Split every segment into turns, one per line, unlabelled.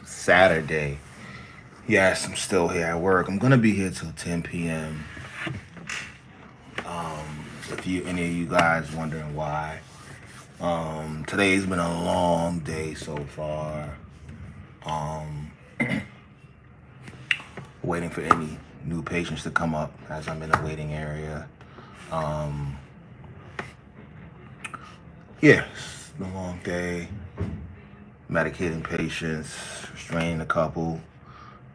Saturday. Yes, I'm still here at work. I'm gonna be here till 10 p.m. If any of you guys wondering why, today's been a long day so far. Um, Waiting for any new patients to come up as I'm in the waiting area. Um, yeah, it's been a long day. Medicating patients, restraining a couple.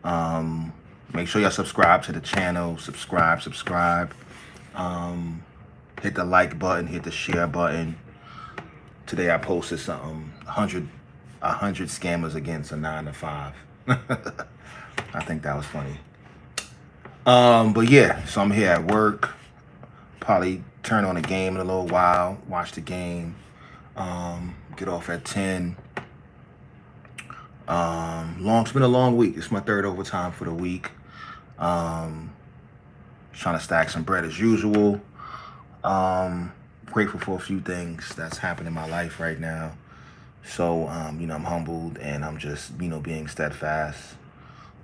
Um, Make sure y'all subscribe to the channel. Subscribe. Um, Hit the like button, hit the share button. Today I posted something, 100 scammers against a 9 to 5. I think that was funny. But yeah, so I'm here at work. Probably turn on the game in a little while, watch the game. Get off at 10. It's been a long week. It's my third overtime for the week. Trying to stack some bread as usual. Grateful for a few things that's happening in my life right now. So, I'm humbled and I'm just, being steadfast,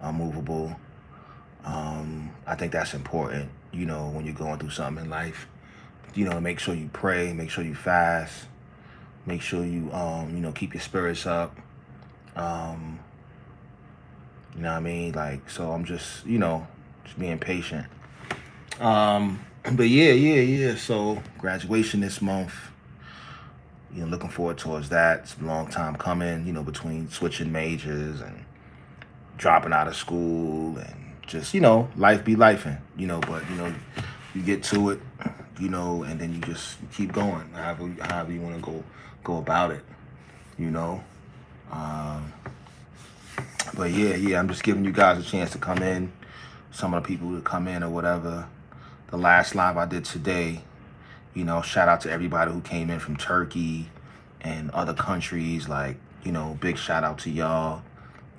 unmovable. I think that's important, when you're going through something in life, make sure you pray, make sure you fast, make sure you, keep your spirits up. You know what I mean? Like, so I'm just, just being patient. But yeah. So graduation this month, looking forward towards that. It's a long time coming, between switching majors and dropping out of school and just, life be lifing, but, you get to it, and then you just keep going, however you want to go about it, But yeah, I'm just giving you guys a chance to come in, some of the people to come in or whatever. The last live I did today, shout out to everybody who came in from Turkey and other countries. Like, big shout out to y'all.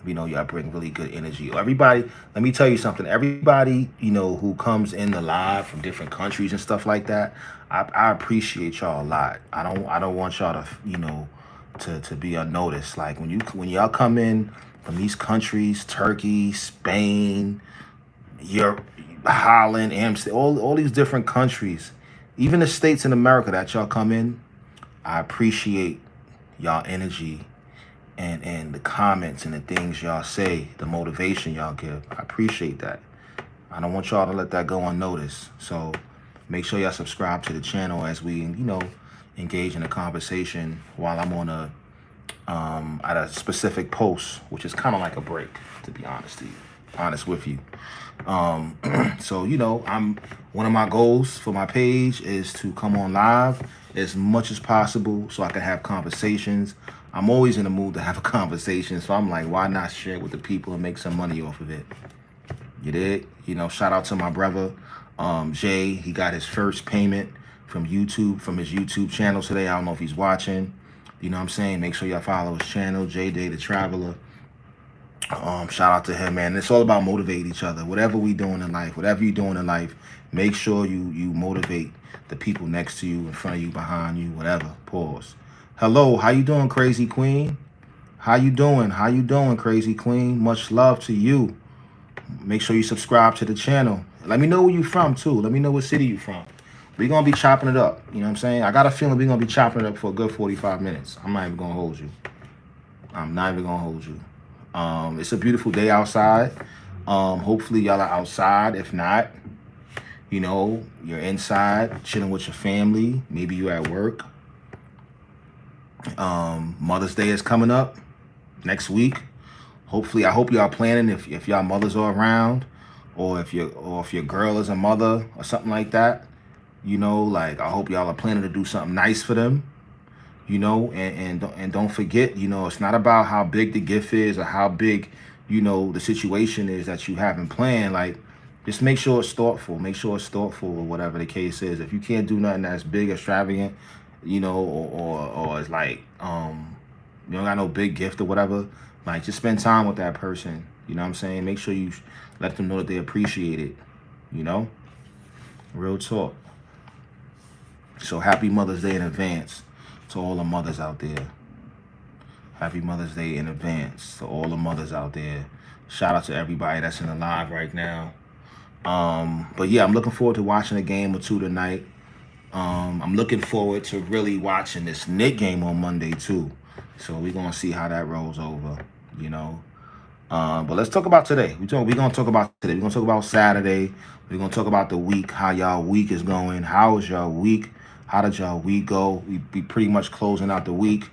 Y'all bring really good energy. Everybody, let me tell you something. Everybody, who comes in the live from different countries and stuff like that, I appreciate y'all a lot. I don't want y'all to be unnoticed. Like when y'all come in from these countries, Turkey, Spain, Europe, Holland, Amsterdam, all these different countries, even the states in America that y'all come in, I appreciate y'all energy and the comments and the things y'all say, the motivation y'all give. I appreciate that. I don't want y'all to let that go unnoticed. So make sure y'all subscribe to the channel as we, engage in a conversation while I'm on at a specific post, which is kind of like a break, to be honest with you. So, I'm one of my goals for my page is to come on live as much as possible so I can have conversations. I'm always in the mood to have a conversation, so I'm like, why not share it with the people and make some money off of it? You did? Shout out to my brother, Jay. He got his first payment from YouTube, from his YouTube channel today. I don't know if he's watching. You know what I'm saying? Make sure y'all follow his channel, J Day the Traveler. Shout out to him, man. It's all about motivating each other. Whatever we doing in life, whatever you're doing in life, make sure you motivate the people next to you, in front of you, behind you, whatever. Pause. Hello, how you doing, Crazy Queen? How you doing? How you doing, Crazy Queen? Much love to you. Make sure you subscribe to the channel. Let me know where you from, too. Let me know what city you from. We're going to be chopping it up. You know what I'm saying? I got a feeling we're going to be chopping it up for a good 45 minutes. I'm not even going to hold you. I'm not even going to hold you. It's a beautiful day outside. Hopefully y'all are outside. If not, you're inside chilling with your family. Maybe you're at work. Mother's Day is coming up next week. Hopefully, I hope y'all planning if y'all mothers are around, or if your girl is a mother or something like that. Like I hope y'all are planning to do something nice for them. And don't forget, it's not about how big the gift is or how big, the situation is that you haven't planned. Like, just make sure it's thoughtful. Make sure it's thoughtful or whatever the case is. If you can't do nothing that's big, extravagant, or it's like, you don't got no big gift or whatever, like, just spend time with that person. You know what I'm saying? Make sure you let them know that they appreciate it. Real talk. So happy Mother's Day in advance to all the mothers out there. Happy Mother's Day in advance to all the mothers out there. Shout out to everybody that's in the live right now. But yeah, I'm looking forward to watching a game or two tonight. I'm looking forward to really watching this Knick game on Monday too. So we're gonna see how that rolls over, you know. But let's talk about today. We're gonna talk about today. We're gonna talk about Saturday. We're gonna talk about the week, how y'all week is going. How is y'all week? How did y'all week go? We be pretty much closing out the week.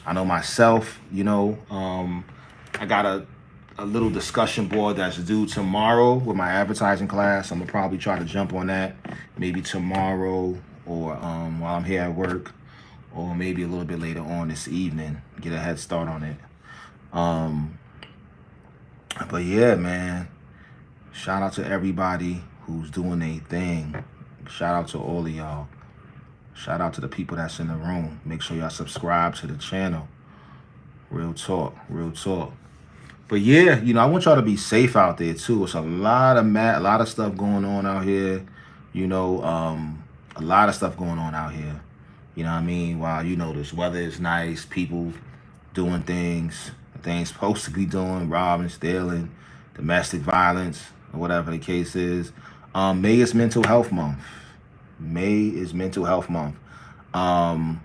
I know myself, you know, I got a little discussion board that's due tomorrow with my advertising class. I'm gonna probably try to jump on that maybe tomorrow or while I'm here at work, or maybe a little bit later on this evening, get a head start on it. But yeah, man, shout out to everybody who's doing their thing. Shout out to all of y'all. Shout out to the people that's in the room. Make sure y'all subscribe to the channel. Real talk, real talk. But yeah, you know, I want y'all to be safe out there too. It's a lot of stuff going on out here. You know, a lot of stuff going on out here. You know what I mean? While, you know, this weather is nice, people doing things supposed to be doing, robbing, stealing, domestic violence, or whatever the case is. May is Mental Health Month. May is Mental Health Month. And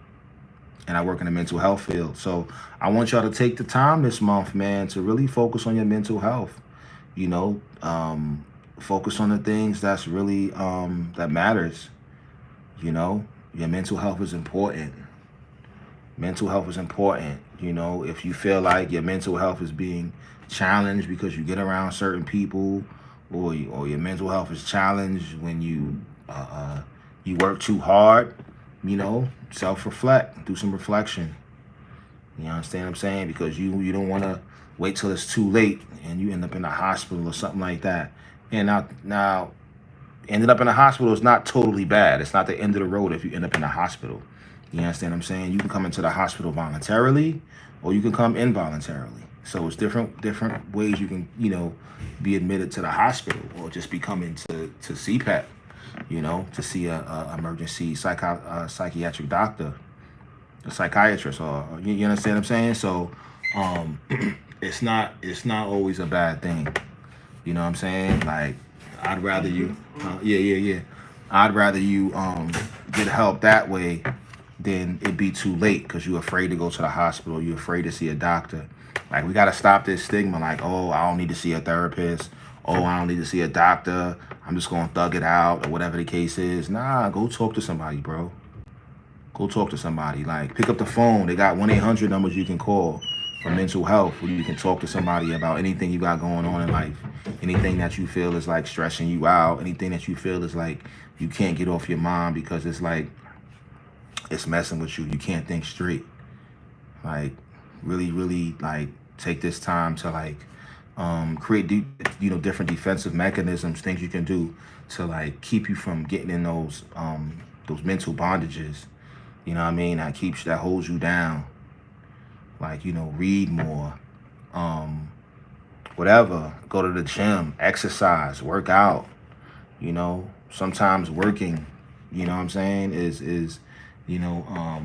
I work in the mental health field. So I want y'all to take the time this month, man, to really focus on your mental health. You know, focus on the things that's really, that matters. You know, your mental health is important. Mental health is important. You know, if you feel like your mental health is being challenged because you get around certain people, or your mental health is challenged when you work too hard, you know, self-reflect, do some reflection. You understand what I'm saying? Because you don't want to wait till it's too late and you end up in the hospital or something like that. And now ending up in the hospital is not totally bad. It's not the end of the road if you end up in the hospital. You understand what I'm saying? You can come into the hospital voluntarily, or you can come involuntarily. So it's different ways you can, you know, be admitted to the hospital, or just be coming to CPAP, you know, to see a emergency psychiatric doctor, a psychiatrist, or you understand what I'm saying? So it's not always a bad thing. You know what I'm saying? Like, I'd rather you I'd rather you get help that way than it be too late because you're afraid to go to the hospital, you're afraid to see a doctor. Like, we got to stop this stigma, like, oh, I don't need to see a therapist, oh, I don't need to see a doctor, I'm just going to thug it out, or whatever the case is. Nah, go talk to somebody, bro. Go talk to somebody. Like, pick up the phone. They got 1-800 numbers you can call for mental health, where you can talk to somebody about anything you got going on in life, anything that you feel is like stressing you out, anything that you feel is like you can't get off your mind because it's like it's messing with you. You can't think straight. Like, really like take this time to like create different defensive mechanisms, things you can do to like keep you from getting in those mental bondages. You know what I mean? That holds you down. Like, you know, read more, whatever, go to the gym, exercise, work out, you know, sometimes working, you know what I'm saying, is you know,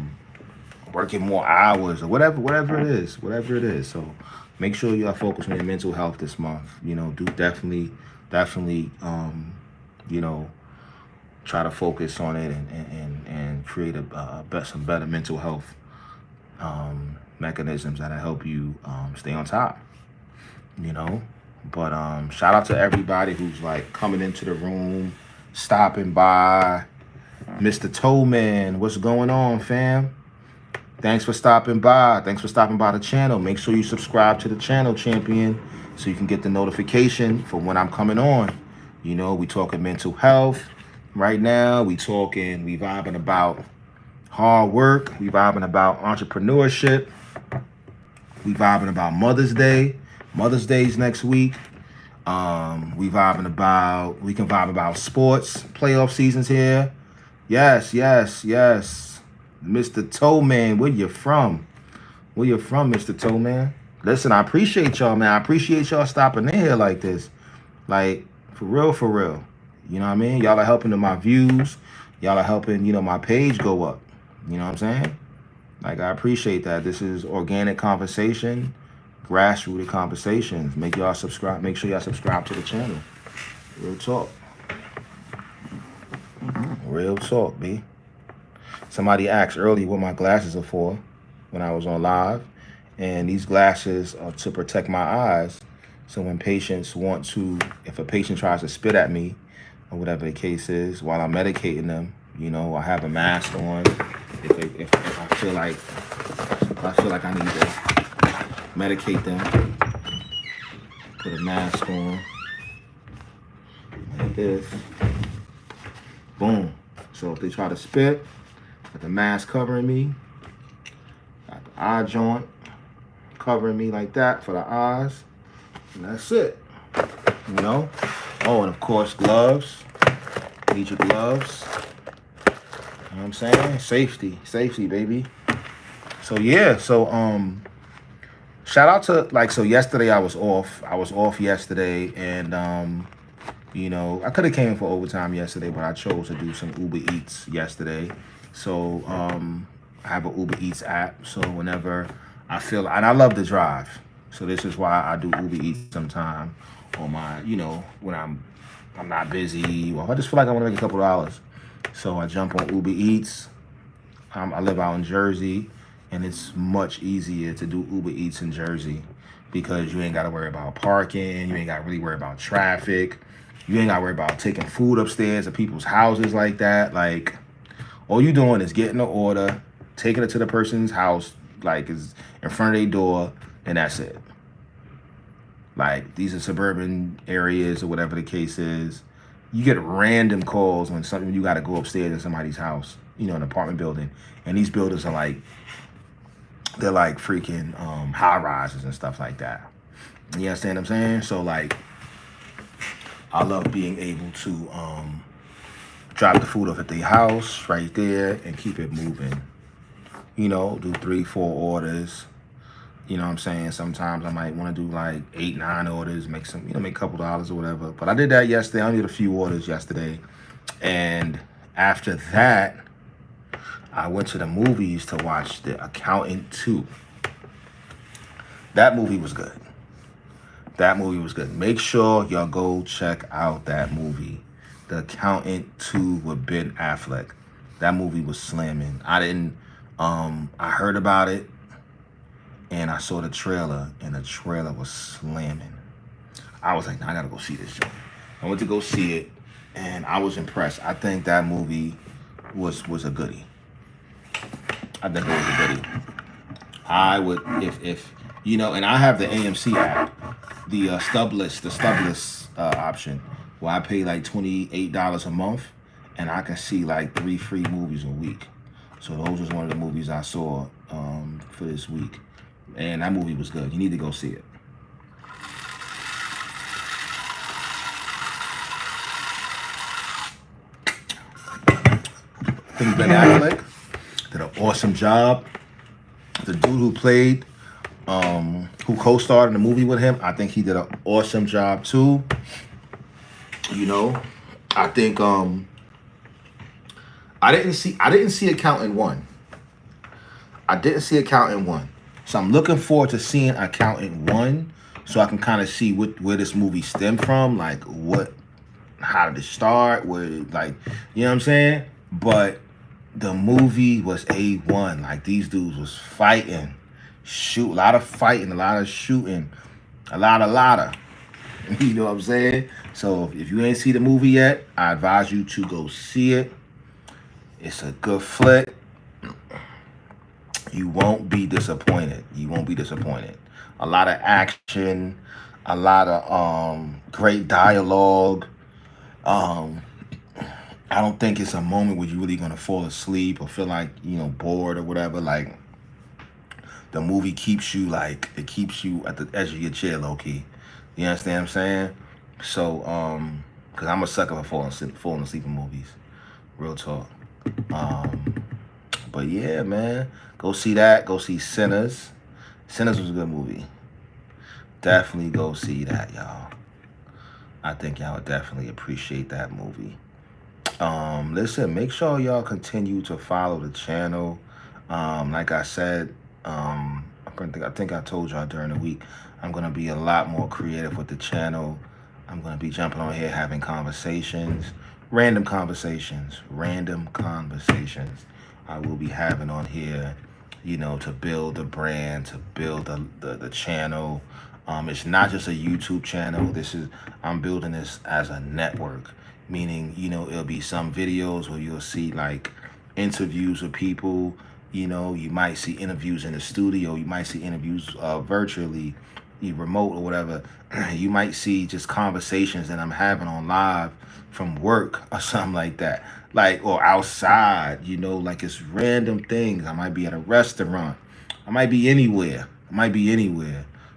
working more hours, or whatever it is. So make sure you are focused on your mental health this month. You know, do definitely, you know, try to focus on it and create some better mental health mechanisms that'll help you stay on top, you know. But shout out to everybody who's like coming into the room, stopping by. Mr. Toeman, what's going on, fam? Thanks for stopping by. Thanks for stopping by the channel. Make sure you subscribe to the channel, champion, so you can get the notification for when I'm coming on. You know, we talking mental health right now. We vibing about hard work. We vibing about entrepreneurship. We vibing about Mother's Day. Mother's Day's next week. We can vibe about sports. Playoff season's here. Yes. Mr. Toeman, where you from? Where you from, Mr. Toeman? Listen, I appreciate y'all, man. I appreciate y'all stopping in here like this. Like, for real. You know what I mean? Y'all are helping to my views. Y'all are helping, you know, my page go up. You know what I'm saying? Like, I appreciate that. This is organic conversation, grassroots conversations. Make y'all subscribe. Make sure y'all subscribe to the channel. Real talk. Real talk, B. Somebody asked earlier what my glasses are for when I was on live. And these glasses are to protect my eyes. So when patients want to, if a patient tries to spit at me, or whatever the case is, while I'm medicating them, you know, I have a mask on. If I feel like I need to medicate them, put a mask on like this. Boom. So if they try to spit, got the mask covering me, got the eye joint covering me like that for the eyes, and that's it. You know? Oh, and of course, gloves. Need your gloves. You know what I'm saying? Safety, baby. So yeah, so shout out to, so yesterday I was off yesterday, and you know, I could have came for overtime yesterday, but I chose to do some Uber Eats yesterday. So I have an Uber Eats app, so whenever I feel, and I love to drive, so this is why I do Uber Eats sometime on my, you know, when I'm not busy, or I just feel like I want to make a couple dollars. So I jump on Uber Eats. I live out in Jersey, and it's much easier to do Uber Eats in Jersey because you ain't got to worry about parking. You ain't got to really worry about traffic. You ain't got to worry about taking food upstairs to people's houses like that. Like, all you doing is getting the order, taking it to the person's house, like, is in front of their door, and that's it. Like, these are suburban areas or whatever the case is. You get random calls when you got to go upstairs in somebody's house, you know, an apartment building. And these buildings are like, they're like freaking high rises and stuff like that. You understand what I'm saying? So, like, I love being able to drop the food off at the house right there and keep it moving. You know, do 3-4 orders. You know what I'm saying? Sometimes I might want to do like 8-9 orders, make a couple dollars or whatever. But I did that yesterday. I only did a few orders yesterday. And after that, I went to the movies to watch The Accountant 2. That movie was good. That movie was good. Make sure y'all go check out that movie. The Accountant 2 with Ben Affleck. That movie was slamming. I heard about it, and I saw the trailer, and the trailer was slamming. I was like, nah, I gotta go see this show. I went to go see it, and I was impressed. I think that movie was a goodie. I think it was a goodie. I would, if you know, and I have the AMC app, the stubless option, where I pay like $28 a month, and I can see like 3 free movies a week. So those was one of the movies I saw for this week. And that movie was good. You need to go see it. I think Ben Affleck did an awesome job. The dude who played, who co-starred in the movie with him, I think he did an awesome job too. You know, I think I didn't see Accountant 1. I didn't see Accountant 1. So I'm looking forward to seeing Accountant 1, so I can kind of see where this movie stemmed from, like how did it start, like, you know what I'm saying? But the movie was A1. Like, these dudes was fighting, a lot of fighting, a lot of shooting, a lot of. You know what I'm saying? So if you ain't see the movie yet, I advise you to go see it. It's a good flick. You won't be disappointed. You won't be disappointed. A lot of action, a lot of great dialogue. I don't think it's a moment where you're really gonna fall asleep or feel like, you know, bored or whatever. Like, the movie keeps you at the edge of your chair, low key. You understand what I'm saying? So, cause I'm a sucker for falling asleep in movies. Real talk. But yeah, man, go see that. Go see Sinners. Sinners was a good movie. Definitely go see that, y'all. I think y'all would definitely appreciate that movie. Listen, make sure y'all continue to follow the channel. Like I said, I think I told y'all during the week, I'm gonna be a lot more creative with the channel. I'm gonna be jumping on here having conversations, random conversations, I will be having on here, you know, to build the brand, to build the channel. It's not just a YouTube channel. I'm building this as a network, meaning, you know, it'll be some videos where you'll see like interviews with people. You know, you might see interviews in the studio. You might see interviews virtually, remote or whatever. You might see just conversations that I'm having on live from work or something like that. Like, or outside, you know, like it's random things. I might be at a restaurant. I might be anywhere.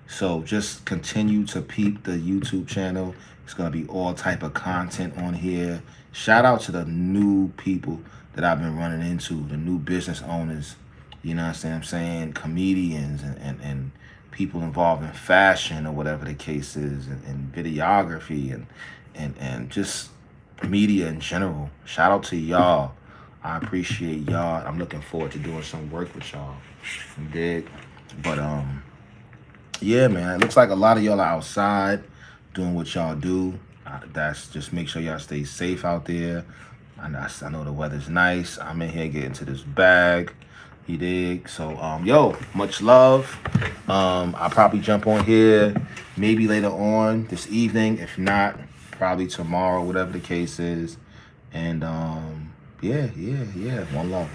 So just continue to peep the YouTube channel. It's going to be all type of content on here. Shout out to the new people that I've been running into, the new business owners, you know what I'm saying? Comedians and people involved in fashion or whatever the case is, and videography and just media in general. Shout out to y'all. I appreciate y'all. I'm looking forward to doing some work with y'all. You dig? But yeah, man, it looks like a lot of y'all are outside doing what y'all do. That's just make sure y'all stay safe out there. I know the weather's nice. I'm in here getting to this bag. You dig? So, yo, much love. I'll probably jump on here maybe later on this evening. If not, probably tomorrow, whatever the case is. And yeah. One love.